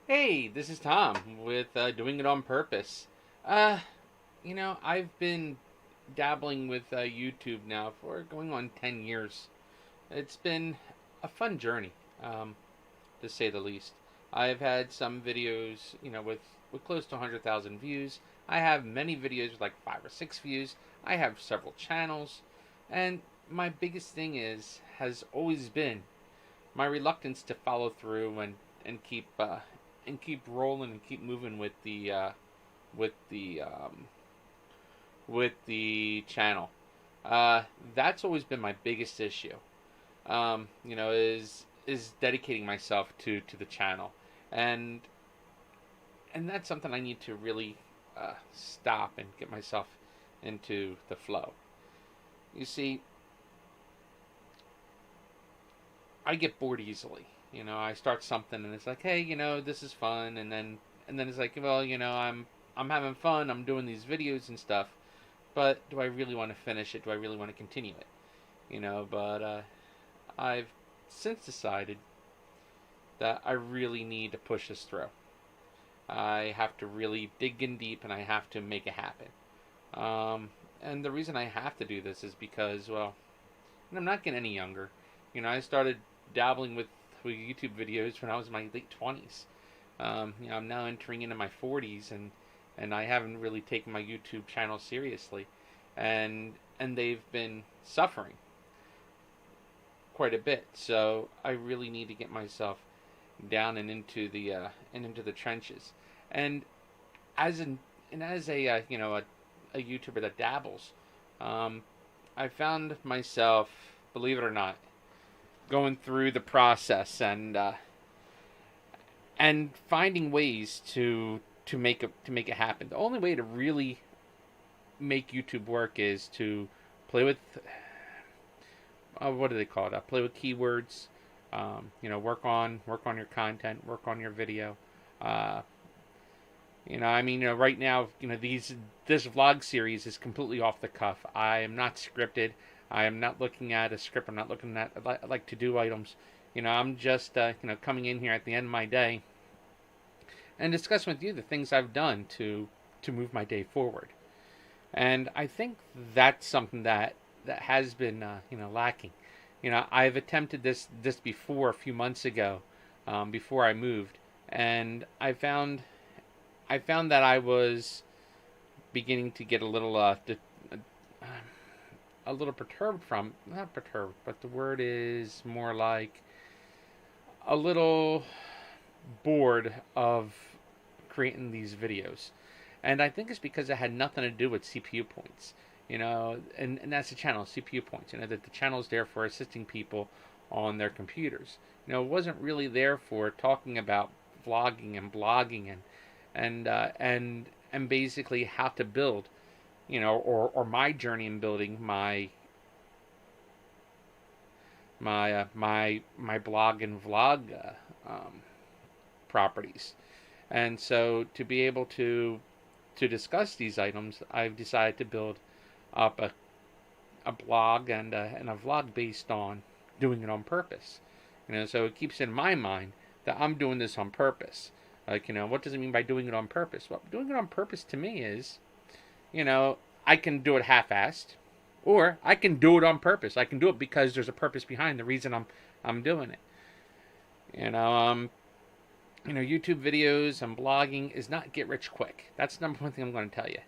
Hey, this is Tom with Doing It on Purpose. Uh, I've been dabbling with YouTube now for going on 10 years. It's been a fun journey, um, to say the least. I've had some videos, with close to 100,000 views. I have many videos with like 5 or 6 views. I have several channels. And my biggest thing has always been my reluctance to follow through and keep rolling and keep moving with the um, with the channel. That's always been my biggest issue. Is dedicating myself to the channel, and and that's something I need to really stop and get myself into the flow. You see, I get bored easily. I start something and it's like, hey, this is fun, and then it's like, well, I'm having fun. I'm doing these videos and stuff, but do I really want to finish it? Do I really want to continue it? But I've since decided that I really need to push this through. I have to really dig in deep and I have to make it happen. And the reason I have to do this is because, well, I'm not getting any younger. I started dabbling with YouTube videos when I was in my late 20s. I'm now entering into my 40s, and I haven't really taken my YouTube channel seriously, and they've been suffering quite a bit. So I really need to get myself down and into the trenches. And as an and as a YouTuber that dabbles, um, I found myself, believe it or not, going through the process and finding ways to make it happen. The only way to really make YouTube work is to play with what do they call it? Play with keywords. Work on your content, work on your video. Uh, right now, this vlog series is completely off the cuff. I am not scripted. I am not looking at a script. I'm not looking at like to do items. I'm just coming in here at the end of my day and discussing with you the things I've done to move my day forward. And I think that's something that has been lacking. I've attempted this before a few months ago, before I moved, and I found that I was beginning to get a little perturbed from, not perturbed, but the word is more like a little bored of creating these videos. And I think it's because it had nothing to do with CPU points. And that's the channel, CPU points. That the channel is there for assisting people on their computers. It wasn't really there for talking about vlogging and blogging and basically how to build, or my journey in building my blog and vlog properties. And so to be able to discuss these items, I've decided to build up a blog and a vlog based on doing it on purpose. So it keeps in my mind that I'm doing this on purpose. Like, what does it mean by doing it on purpose? Well, doing it on purpose to me is, you know, I can do it half-assed, or I can do it on purpose. I can do it because there's a purpose behind the reason I'm doing it. You know, um, YouTube videos and blogging is not get rich quick. That's the number one thing I'm going to tell you.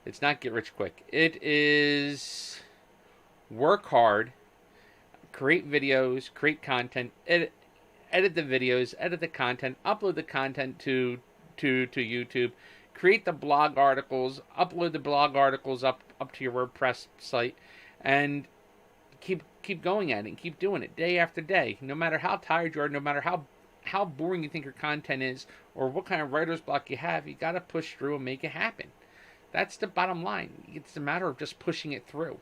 It's not get rich quick. It is work hard, create videos, create content, edit the videos, edit the content, upload the content to YouTube, create the blog articles, upload the blog articles up to your WordPress site, and keep going at it and keep doing it day after day. No matter how tired you are, no matter how boring you think your content is, or what kind of writer's block you have, you got to push through and make it happen. That's the bottom line. It's a matter of just pushing it through.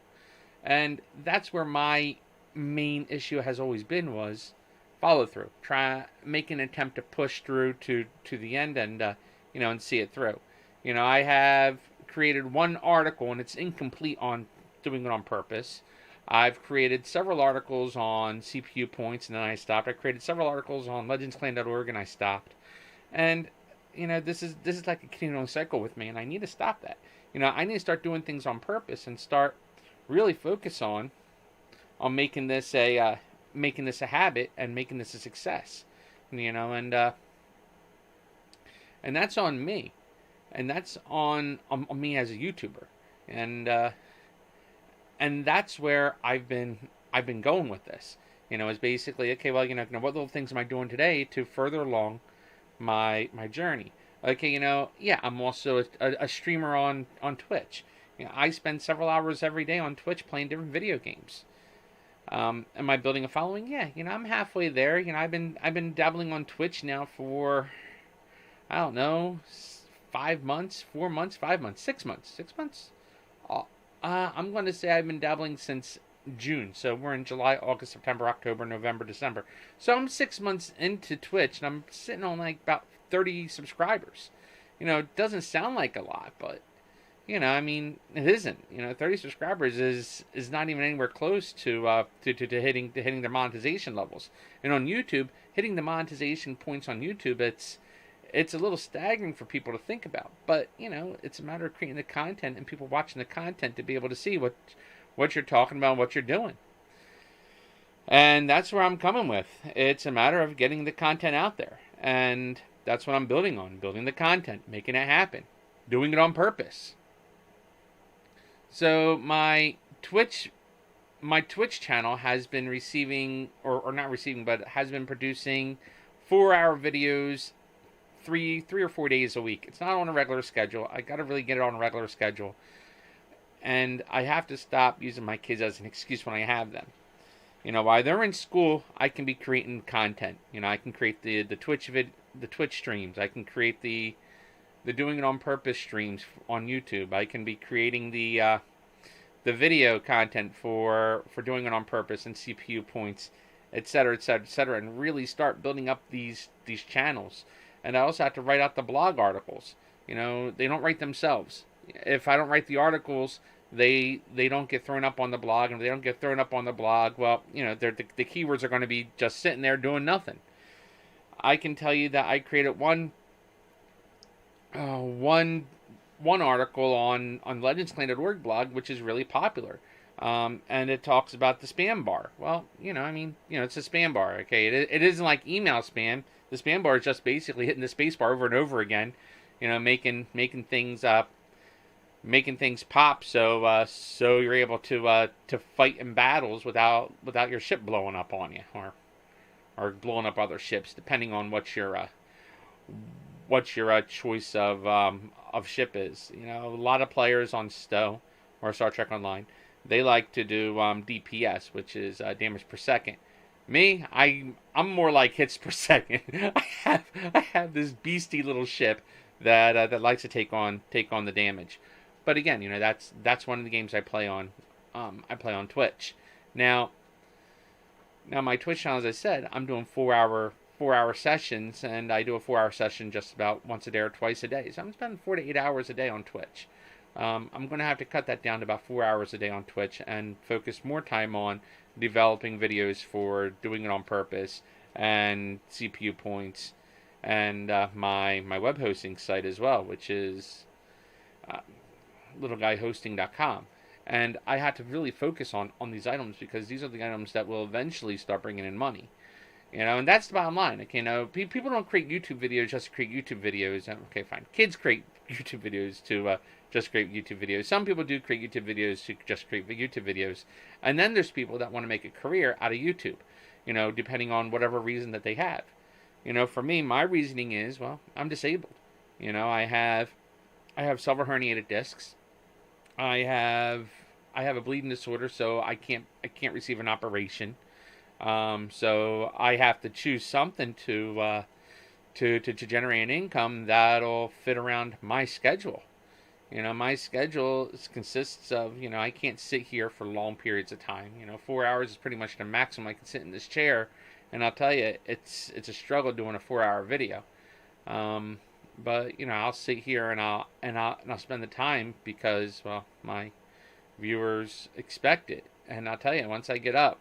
And that's where my main issue has always been was follow through. Try make an attempt to push through to the end and see it through. I have created one article and it's incomplete on doing it on purpose. I've created several articles on CPU points and then I stopped. I created several articles on LegendsClan.org and I stopped. And this is like a continuing cycle with me, and I need to stop that. I need to start doing things on purpose and start really focus on making this a habit and making this a success. And that's on me, and that's on me as a YouTuber, and that's where I've been going with this. Is basically, okay. Well, what little things am I doing today to further along my journey? Okay, yeah, I'm also a streamer on Twitch. I spend several hours every day on Twitch playing different video games. Am I building a following? Yeah, I'm halfway there. I've been dabbling on Twitch now for, I don't know, 5 months, 4 months, 5 months, 6 months, 6 months. I'm going to say I've been dabbling since June. So we're in July, August, September, October, November, December. So I'm 6 months into Twitch, and I'm sitting on like about 30 subscribers. It doesn't sound like a lot, but I mean, it isn't. 30 subscribers is not even anywhere close to hitting the monetization levels. And on YouTube, hitting the monetization points on YouTube, it's a little staggering for people to think about. But it's a matter of creating the content and people watching the content to be able to see what you're talking about, what you're doing. And that's where I'm coming with. It's a matter of getting the content out there, and that's what I'm building on: building the content, making it happen, doing it on purpose. So my Twitch channel has been receiving, or not receiving, but has been producing 4-hour videos 3 or 4 days a week. It's not on a regular schedule. I got to really get it on a regular schedule. And I have to stop using my kids as an excuse when I have them. While they're in school, I can be creating content. I can create the Twitch streams. I can create the doing it on purpose streams on YouTube. I can be creating the video content for doing it on purpose and CPU points, etc., etc., etc., and really start building up these channels. And I also have to write out the blog articles. They don't write themselves. If I don't write the articles, they don't get thrown up on the blog, and if they don't get thrown up on the blog, well, the keywords are going to be just sitting there doing nothing. I can tell you that I created one article on LegendsClan.org blog, which is really popular. And it talks about the spam bar. Well, it's a spam bar. Okay, it isn't like email spam. The spam bar is just basically hitting the space bar over and over again, making things pop. So you're able to fight in battles without your ship blowing up on you, or blowing up other ships, depending on what your choice of ship is. A lot of players on STO or Star Trek Online, they like to do DPS, which is damage per second. Me, I'm more like hits per second. I have this beastie little ship that likes to take on the damage. But again, that's one of the games I play on. I play on Twitch. Now my Twitch channel, as I said, I'm doing 4-hour sessions, and I do a 4-hour session just about once a day or twice a day. So I'm spending 4 to 8 hours a day on Twitch. I'm going to have to cut that down to about 4 hours a day on Twitch and focus more time on developing videos for doing it on purpose and CPU points, and my web hosting site as well, which is littleguyhosting.com. And I had to really focus on these items, because these are the items that will eventually start bringing in money. And that's the bottom line. Okay, people don't create YouTube videos just to create YouTube videos. Okay, fine. Kids create YouTube videos to just create YouTube videos. Some people do create YouTube videos to just create YouTube videos. And then there's people that want to make a career out of YouTube, depending on whatever reason that they have. For me, my reasoning is, well, I'm disabled. I have several herniated discs. I have a bleeding disorder, so I can't receive an operation. So I have to choose something to generate an income that'll fit around my schedule. My schedule consists of, I can't sit here for long periods of time. 4 hours is pretty much the maximum I can sit in this chair, and I'll tell you, it's a struggle doing a 4-hour video. But I'll sit here and I'll spend the time because, well, my viewers expect it. And I'll tell you, once I get up,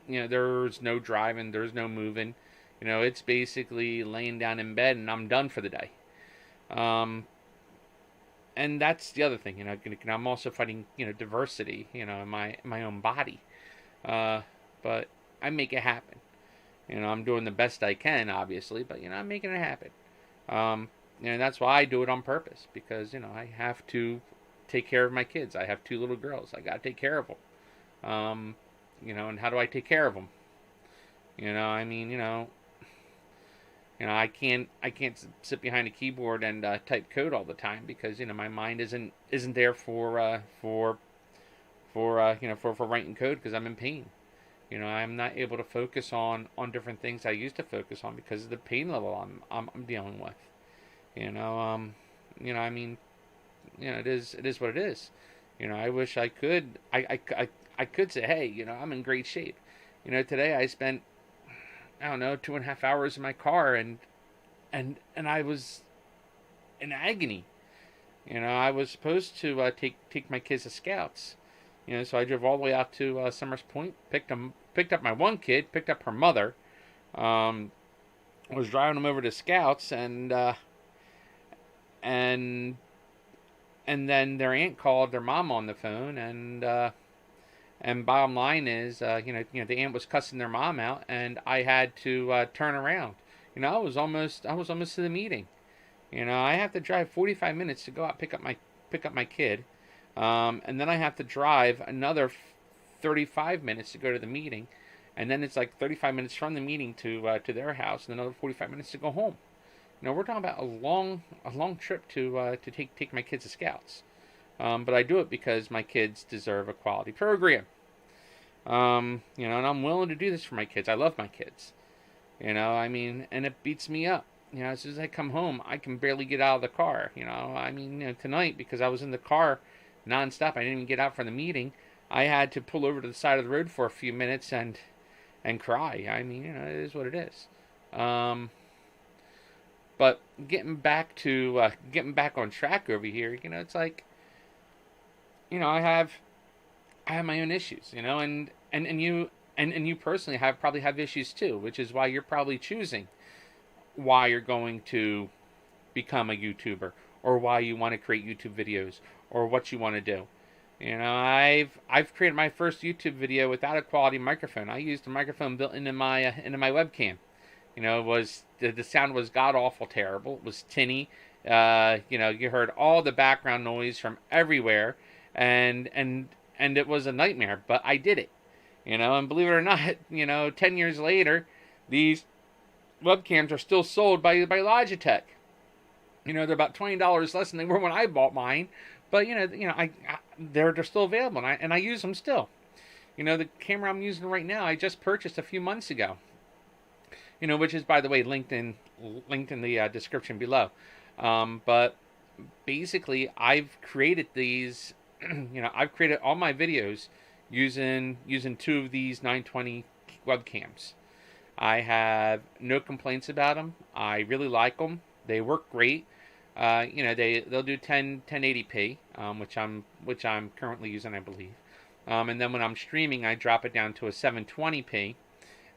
there's no driving, there's no moving. It's basically laying down in bed and I'm done for the day. Um, and that's the other thing. I'm also fighting diversity. In my own body. Uh, but I make it happen. I'm doing the best I can, obviously, but I'm making it happen. Um, that's why I do it on purpose because I have to take care of my kids. I have 2 little girls. I got to take care of them. And how do I take care of them? I mean, I can't sit behind a keyboard and type code all the time because my mind isn't there for writing code because I'm in pain. I'm not able to focus on different things I used to focus on because of the pain level I'm dealing with. You know, um, I mean, it is what it is. I wish I could I could say, hey, I'm in great shape. Today I spent, I don't know, 2.5 hours in my car and I was in agony. I was supposed to take my kids to scouts. So I drove all the way out to Summers Point, picked up my one kid, picked up her mother, um, was driving them over to scouts, and and then their aunt called their mom on the phone, and bottom line is, the aunt was cussing their mom out, and I had to turn around. I was almost to the meeting. I have to drive 45 minutes to go out pick up my kid, and then I have to drive another 35 minutes to go to the meeting, and then it's like 35 minutes from the meeting to their house, and another 45 minutes to go home. We're talking about a long trip to take my kids to scouts. But I do it because my kids deserve a quality program. And I'm willing to do this for my kids. I love my kids. I mean, and it beats me up. As soon as I come home, I can barely get out of the car. I mean, tonight, because I was in the car nonstop, I didn't even get out from the meeting. I had to pull over to the side of the road for a few minutes and cry. I mean, it is what it is. But getting back on track over here, it's like, I have my own issues, and you personally probably have issues too, which is why you're probably choosing why you're going to become a YouTuber or why you want to create YouTube videos or what you want to do. I've created my first YouTube video without a quality microphone. I used a microphone built into my webcam. It was the sound was god awful terrible. It was tinny. You heard all the background noise from everywhere, and it was a nightmare. But I did it. And believe it or not, 10 years later, these webcams are still sold by Logitech. They're about $20 less than they were when I bought mine, but they're still available, and I use them still. The camera I'm using right now, I just purchased a few months ago. Which is, by the way, linked in the description below. But basically, I've created these. I've created all my videos using 2 of these 920 webcams. I have no complaints about them. I really like them. They work great. They'll do 1080p, which I'm currently using, I believe. And then when I'm streaming, I drop it down to a 720p.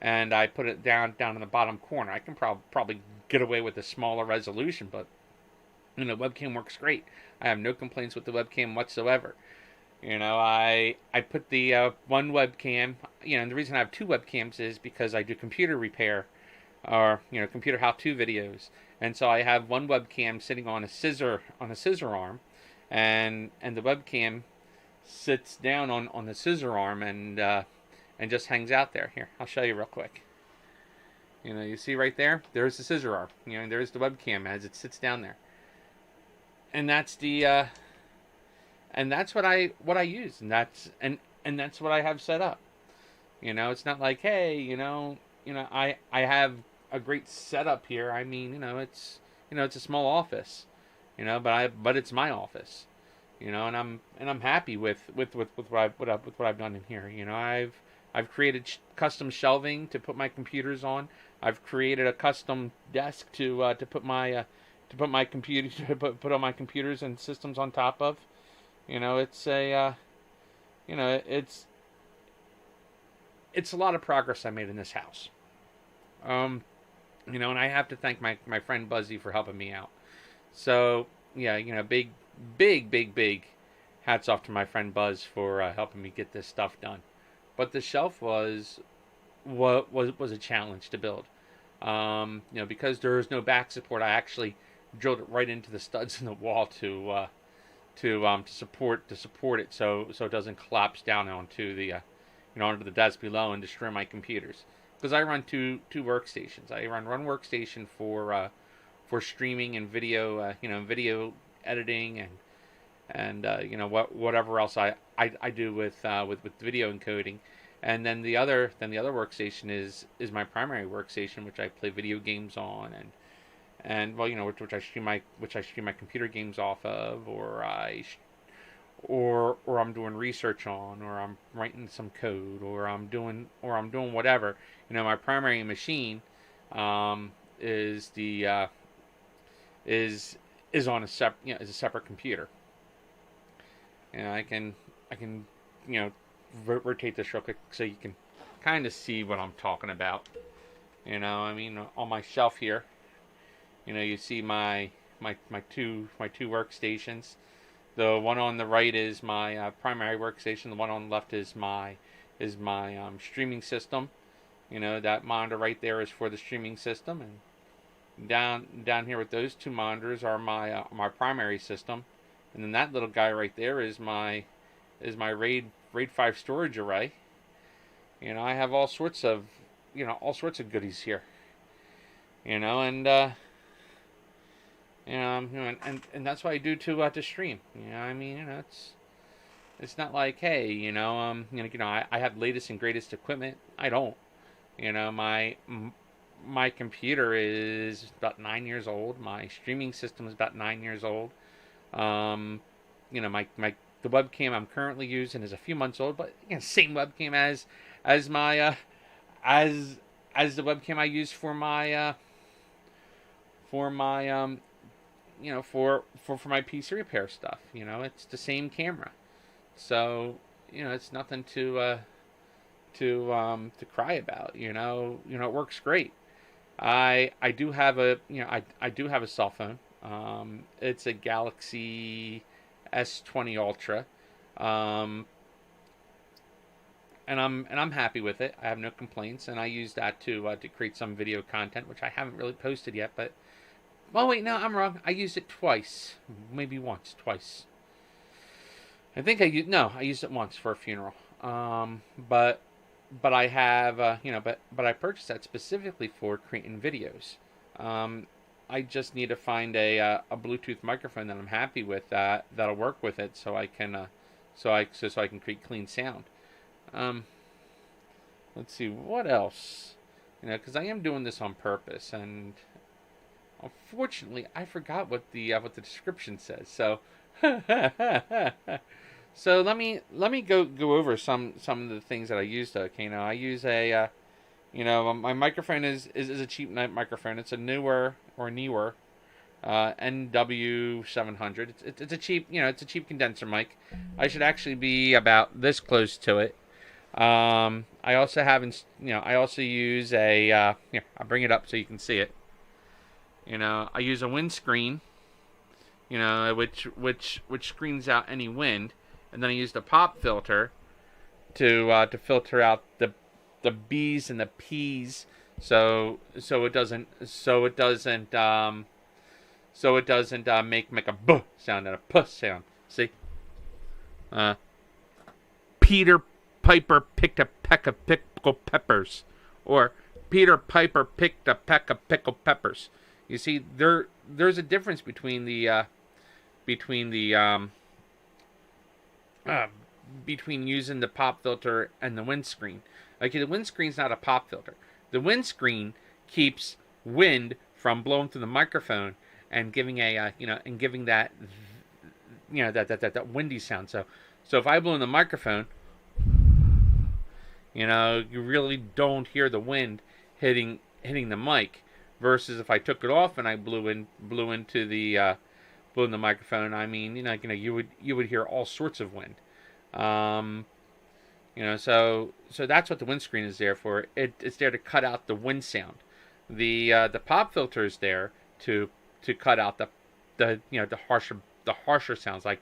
And I put it down in the bottom corner. I can probably get away with a smaller resolution, but webcam works great. I have no complaints with the webcam whatsoever. I put the one webcam. And the reason I have 2 webcams is because I do computer repair, or computer how-to videos, and so I have one webcam sitting on a scissor arm, and the webcam sits down on the scissor arm and just hangs out there. Here, I'll show you real quick. You see right there? There's the scissor arm. There's the webcam as it sits down there. And that's what I use, and that's what I have set up. It's not like, hey, I have a great setup here. I mean, it's a small office, but it's my office. And I'm happy with what I've done in here. I've created custom shelving to put my computers on. I've created a custom desk to put my computer put all my computers and systems on top of. It's it's a lot of progress I made in this house. And I have to thank my friend Buzzy for helping me out. So yeah, big hats off to my friend Buzz for helping me get this stuff done. But the shelf was a challenge to build. Because there is no back support, I actually drilled it right into the studs in the wall to support it, so it doesn't collapse down onto the onto the desk below and destroy my computers. Because I run two workstations. I run one workstation for streaming and video editing and whatever else I do with video encoding. And then the other workstation is my primary workstation, which I play video games on, and well, which I stream my computer games off of, or I'm doing research on, or I'm writing some code, or I'm doing whatever. My primary machine is the is on is a separate computer. I can rotate this real quick so you can kind of see what I'm talking about. On my shelf here, you see my two workstations. The one on the right is my primary workstation. The one on the left is my streaming system. That monitor right there is for the streaming system, and down here with those two monitors are my primary system, and then that little guy right there is my RAID 5 storage array. I have all sorts of goodies here. And that's what I do to stream. It's not like, hey, I have latest and greatest equipment. I don't. My computer is about 9 years old. My streaming system is about 9 years old. My the webcam I'm currently using is a few months old, but same webcam as my as the webcam I use for my PC repair stuff. It's the same camera, so it's nothing to cry about. It works great. I do have I do have a cell phone. It's a Galaxy S20 Ultra, um, and I'm happy with it. I have no complaints, and I use that to create some video content, which I haven't really posted yet. But oh wait, no, I'm wrong. I used it twice, maybe once, twice. I think I used it once for a funeral. But I have but I purchased that specifically for creating videos. Um, I just need to find a Bluetooth microphone that I'm happy with that'll work with it, so I can create clean sound. Um, let's see what else. Because I am doing this on purpose, and unfortunately, I forgot what the description says. So, so let me go over some of the things that I use. Okay, now I use my microphone is a cheap microphone. It's a newer NW700. It's a cheap it's a cheap condenser mic. I should actually be about this close to it. I also have I also use here, I'll bring it up so you can see it. I use a windscreen, which screens out any wind, and then I use the pop filter to filter out the B's and the P's, so it doesn't make a buh sound and a puss sound. See, uh, Peter Piper picked a peck of pickled peppers, or Peter Piper picked a peck of pickled peppers. You see, there's a difference between the uh, between using the pop filter and the windscreen. Okay, the windscreen's not a pop filter. The windscreen keeps wind from blowing through the microphone and giving that that windy sound. So if I blow in the microphone, you really don't hear the wind hitting the mic. Versus if I took it off and I blew in the microphone, you would hear all sorts of wind. Um, so that's what the windscreen is there for. It's there to cut out the wind sound. The pop filter is there to cut out the harsher sounds like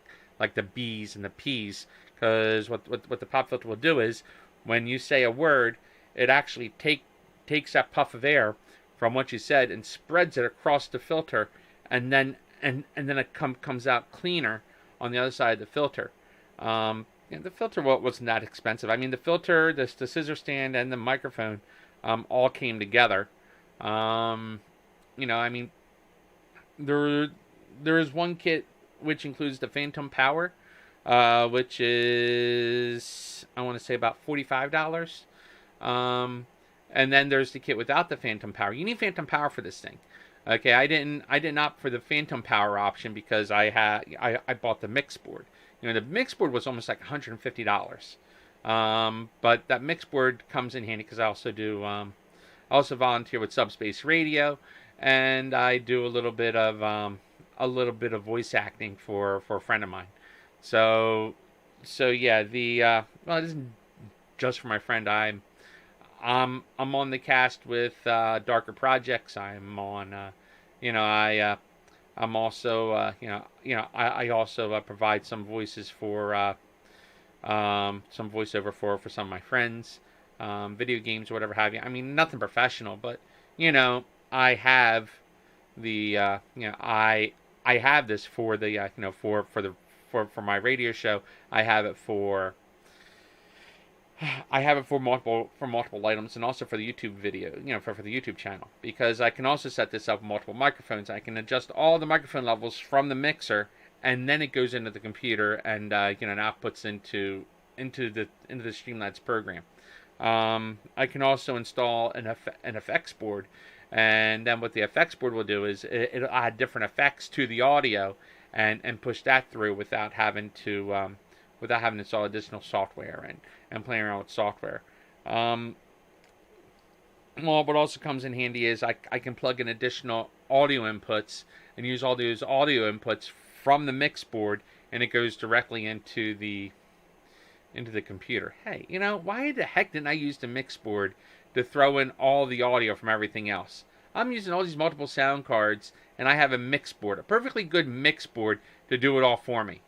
the B's and the P's, because what the pop filter will do is when you say a word, it actually takes that puff of air from what you said and spreads it across the filter, and then it comes out cleaner on the other side of the filter. The filter wasn't that expensive. I mean, the filter, the scissor stand, and the microphone all came together. I mean, there there is one kit which includes the Phantom Power, which is, I want to say, about $45. And then there's the kit without the Phantom Power. You need Phantom Power for this thing. Okay, I didn't opt for the Phantom Power option because I bought the mix board. The mix board was almost like $150. But that mix board comes in handy because I also volunteer with Subspace Radio, and I do a little bit of voice acting for a friend of mine. So yeah, well, it isn't just for my friend. I'm on the cast with Darker Projects. I'm on, I'm also, I also provide some voices for some voiceover for some of my friends, video games or whatever have you. I mean, nothing professional, but I have I have this for the for my radio show. I have it for multiple items, and also for the YouTube video, for the YouTube channel, because I can also set this up with multiple microphones. I can adjust all the microphone levels from the mixer, and then it goes into the computer and now puts into the Streamlabs program. I can also install an effects board, and then what the effects board will do is it'll add different effects to the audio and push that through without having to install additional software and playing around with software. Well, what also comes in handy is I can plug in additional audio inputs and use all those audio inputs from the mix board, and it goes directly into the computer. Hey, why the heck didn't I use the mix board to throw in all the audio from everything else? I'm using all these multiple sound cards, and I have a mix board, a perfectly good mix board to do it all for me.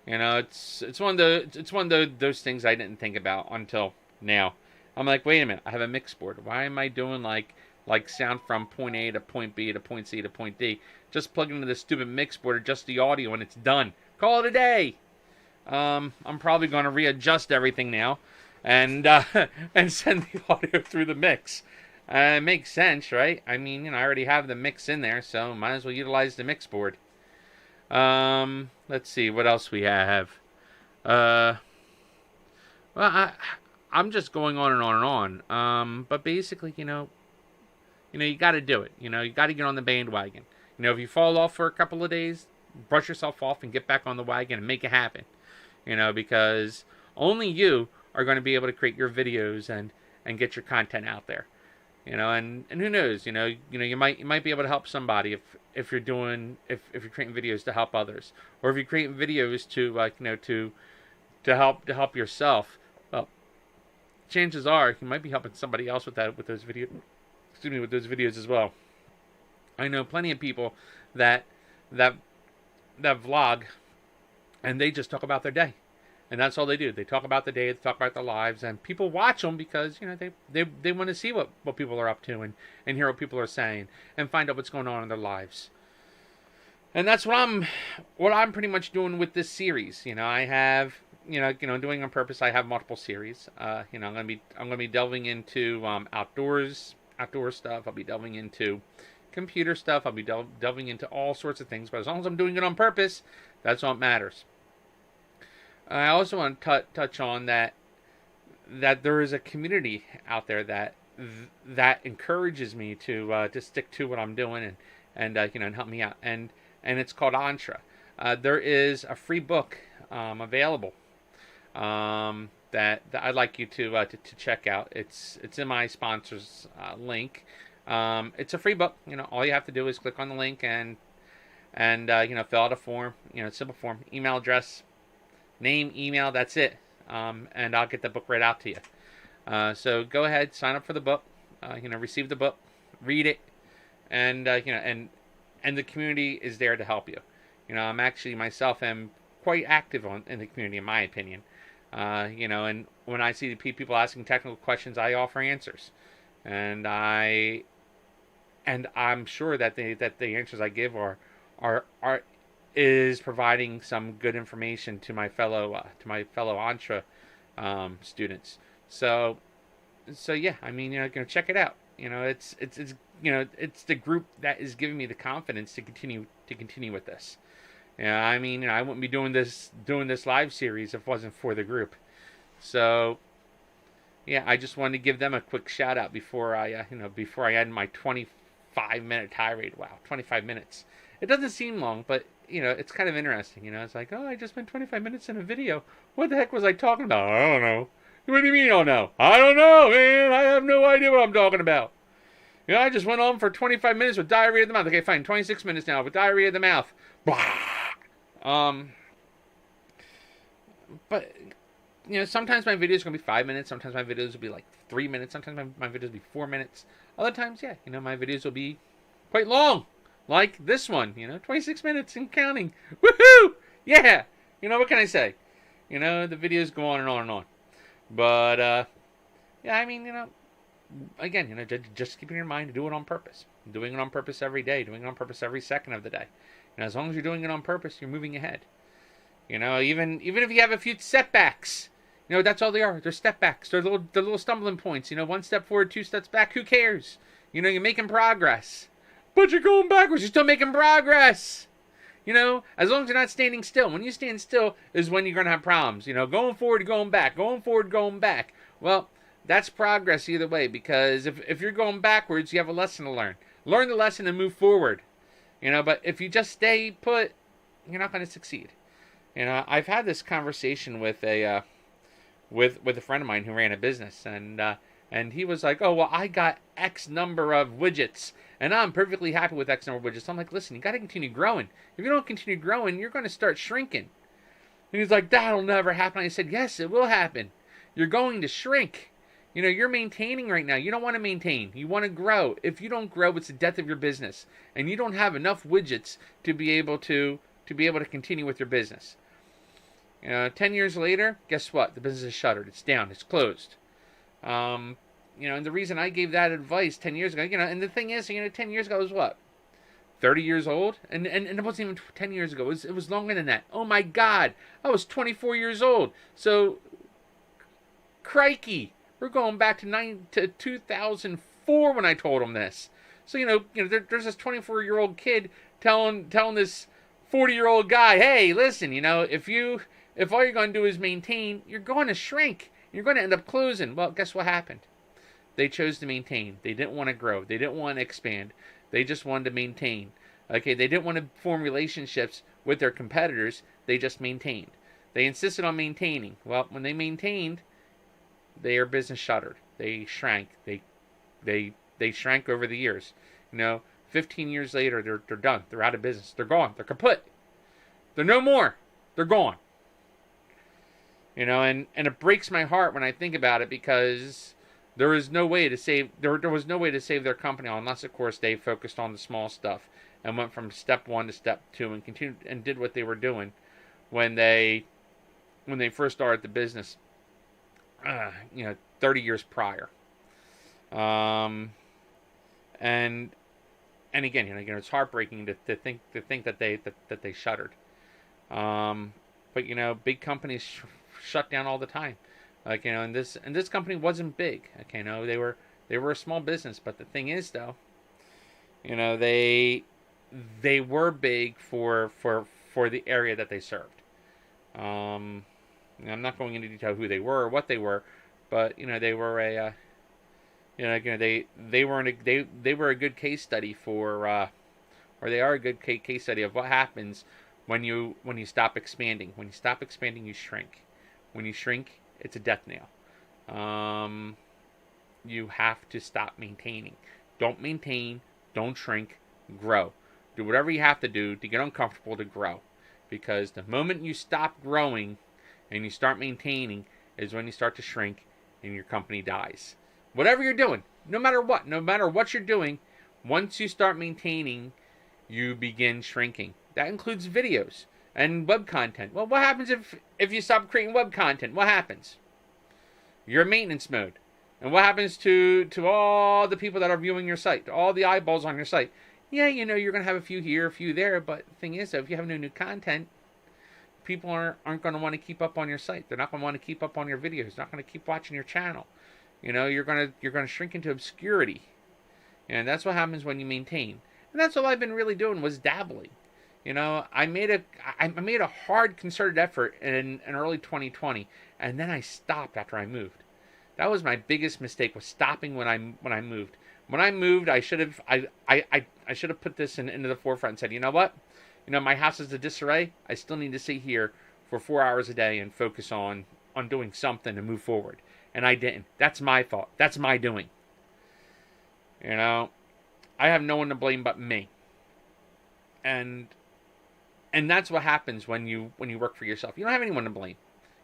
It's one of those things I didn't think about until now. I'm like, wait a minute, I have a mix board. Why am I doing like sound from point A to point B to point C to point D? Just plug into this stupid mix board, adjust the audio, and it's done. Call it a day. I'm probably going to readjust everything now, and and send the audio through the mix. It makes sense, right? I mean, I already have the mix in there, so might as well utilize the mix board. Let's see what else we have. Well, I'm just going on and on and on. But basically, you got to do it. You got to get on the bandwagon. If you fall off for a couple of days, brush yourself off and get back on the wagon and make it happen. Because only you are going to be able to create your videos and get your content out there. And who knows, you might be able to help somebody if you're creating videos to help others, or if you're creating videos to help yourself. Well, chances are you might be helping somebody else with those videos as well. I know plenty of people that vlog, and they just talk about their day. And that's all they do. They talk about the day, they talk about their lives, and people watch them because they want to see what people are up to and hear what people are saying and find out what's going on in their lives. And that's what I'm pretty much doing with this series. I have doing on purpose. I have multiple series. I'm gonna be delving into outdoor stuff. I'll be delving into computer stuff. I'll be delving into all sorts of things. But as long as I'm doing it on purpose, that's all that matters. I also want to touch on that there is a community out there that encourages me to stick to what I'm doing and help me out, and it's called Entra. There is a free book available that I'd like you to check out. It's in my sponsor's link. It's a free book. All you have to do is click on the link and fill out a form. Simple form, email address, name, email, that's it. And I'll get the book right out to you. So go ahead, sign up for the book. Receive the book, read it, and and the community is there to help you. I'm actually myself am quite active in the community, in my opinion. And when I see people asking technical questions, I offer answers, and I'm sure that the answers I give are is providing some good information to my fellow Entra students. So yeah, I mean, check it out. It's the group that is giving me the confidence to continue with this. Yeah, I mean, I wouldn't be doing this live series if it wasn't for the group. So yeah, I just wanted to give them a quick shout out before I end my 25-minute tirade. Wow, 25 minutes. It doesn't seem long, but it's kind of interesting. It's like, oh, I just spent 25 minutes in a video. What the heck was I talking about? I don't know. What do you mean you don't know? I don't know, man. I have no idea what I'm talking about. I just went on for 25 minutes with diarrhea of the mouth. Okay, fine. 26 minutes now with diarrhea of the mouth. But sometimes my videos are gonna be 5 minutes. Sometimes my videos will be like 3 minutes. Sometimes my videos will be 4 minutes. Other times, yeah, my videos will be quite long, like this one. 26 minutes and counting. Woohoo! Yeah. What can I say? The videos go on and on and on. But yeah, I mean, again, just keep in your mind to do it on purpose. Doing it on purpose every day. Doing it on purpose every second of the day. As long as you're doing it on purpose, you're moving ahead. Even if you have a few setbacks, that's all they are. They're step backs. They're little stumbling points. One step forward, two steps back. Who cares? You're making progress. But you're going backwards. You're still making progress. As long as you're not standing still. When you stand still is when you're going to have problems. Going forward, going back. Going forward, going back. Well, that's progress either way, because if you're going backwards, you have a lesson to learn. Learn the lesson and move forward. But if you just stay put, you're not going to succeed. I've had this conversation with a friend of mine who ran a business, and he was like, "Oh, well, I got X number of widgets, and I'm perfectly happy with X number of widgets." I'm like, "Listen, you got to continue growing. If you don't continue growing, you're going to start shrinking." And he's like, "That'll never happen." I said, "Yes, it will happen. You're going to shrink. You're maintaining right now. You don't want to maintain. You want to grow. If you don't grow, it's the death of your business, and you don't have enough widgets to be able to continue with your business." 10 years later, guess what? The business is shuttered. It's down. It's closed. And the reason I gave that advice 10 years ago, and the thing is, 10 years ago I was what? 30 years old? And it wasn't even 10 years ago. It was longer than that. Oh my God. I was 24 years old. So, crikey. We're going back to 2004 when I told him this. So, there's this 24-year-old kid telling this 40-year-old guy, hey, listen, if all you're going to do is maintain, you're going to shrink. You're going to end up closing. Well, guess what happened? They chose to maintain. They didn't want to grow. They didn't want to expand. They just wanted to maintain. Okay, they didn't want to form relationships with their competitors. They just maintained. They insisted on maintaining. Well, when they maintained, their business shuttered. They shrank. They shrank over the years. 15 years later, they're done. They're out of business. They're gone. They're kaput. They're no more. They're gone. And it breaks my heart when I think about it, because there was no way to save their company unless, of course, they focused on the small stuff and went from step 1 to step 2 and continued and did what they were doing when they first started the business. 30 years prior. And again, it's heartbreaking to think that they shuttered. But big companies shut down all the time. And this company wasn't big. Okay, they were a small business, but the thing is, though, they were big for the area that they served. I'm not going into detail who they were or what they were, but they were a they were a good case study or they are a good case study of what happens when you stop expanding. When you stop expanding, you shrink. When you shrink, it's a death nail. You have to stop maintaining. Don't maintain. Don't shrink. Grow. Do whatever you have to do to get uncomfortable to grow, because the moment you stop growing and you start maintaining is when you start to shrink, and your company dies. Whatever you're doing, no matter what you're doing, once you start maintaining, you begin shrinking. That includes videos and web content. Well, what happens if you stop creating web content? What happens? You're in maintenance mode. And what happens to all the people that are viewing your site, to all the eyeballs on your site? Yeah, you know, you're going to have a few here, a few there, but the thing is, though, if you have no new content, people aren't going to want to keep up on your site. They're not going to want to keep up on your videos. They're not going to keep watching your channel. You know, you're going to shrink into obscurity. And that's what happens when you maintain. And that's all I've been really doing was dabbling. You know, I made a hard concerted effort in early 2020, and then I stopped after I moved. That was my biggest mistake, was stopping when I moved. When I moved, I should have I should have put this into the forefront and said, you know what? You know, my house is a disarray. I still need to sit here for 4 hours a day and focus on doing something and move forward. And I didn't. That's my fault. That's my doing. You know, I have no one to blame but me. And that's what happens when you work for yourself. You don't have anyone to blame.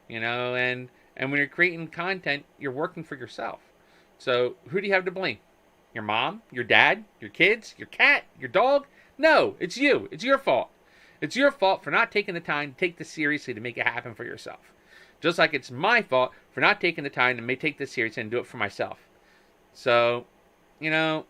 You know, and when you're creating content, you're working for yourself. So who do you have to blame? Your mom, your dad, your kids, your cat, your dog? No, it's you. It's your fault. It's your fault for not taking the time to take this seriously to make it happen for yourself. Just like it's my fault for not taking the time to take this seriously and do it for myself. So, you know,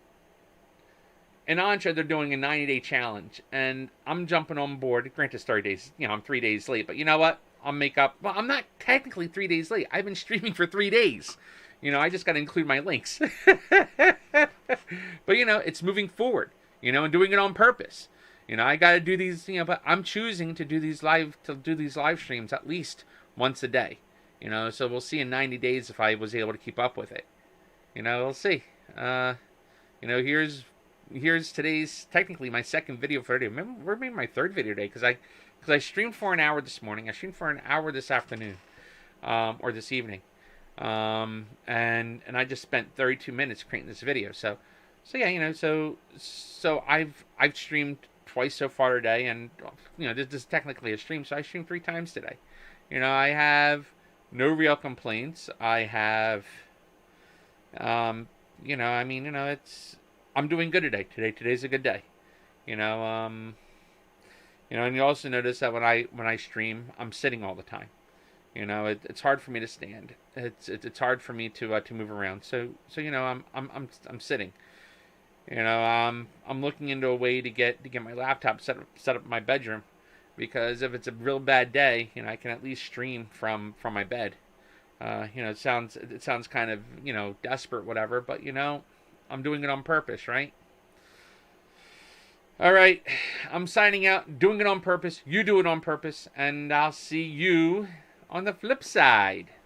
in Antra, they're doing a 90-day challenge, and I'm jumping on board. Granted, it's 30 days. You know, I'm 3 days late, but you know what? I'll make up. Well, I'm not technically 3 days late. I've been streaming for 3 days. You know, I just got to include my links. But, you know, it's moving forward, you know, and doing it on purpose. You know, I got to do these, you know, but I'm choosing to do these live streams at least once a day. You know, so we'll see in 90 days if I was able to keep up with it. You know, we'll see. You know, here's today's, technically my second video for today. Remember, maybe my third video today, because I streamed for an hour this morning. I streamed for an hour this afternoon, or this evening, and I just spent 32 minutes creating this video. So yeah, you know, so I've streamed twice so far today, and you know, this is technically a stream, so I streamed 3 times today. You know, I have no real complaints. I have, you know, I mean, you know, I'm doing good today. Today's a good day. You know, you know, and you also notice that when I stream, I'm sitting all the time. You know, it's hard for me to stand. It's hard for me to move around. So you know, I'm sitting. You know, I'm looking into a way to get my laptop set up in my bedroom, because if it's a real bad day, you know, I can at least stream from my bed. You know, it sounds kind of, you know, desperate, whatever, but you know, I'm doing it on purpose, right? All right, I'm signing out, doing it on purpose. You do it on purpose, and I'll see you on the flip side.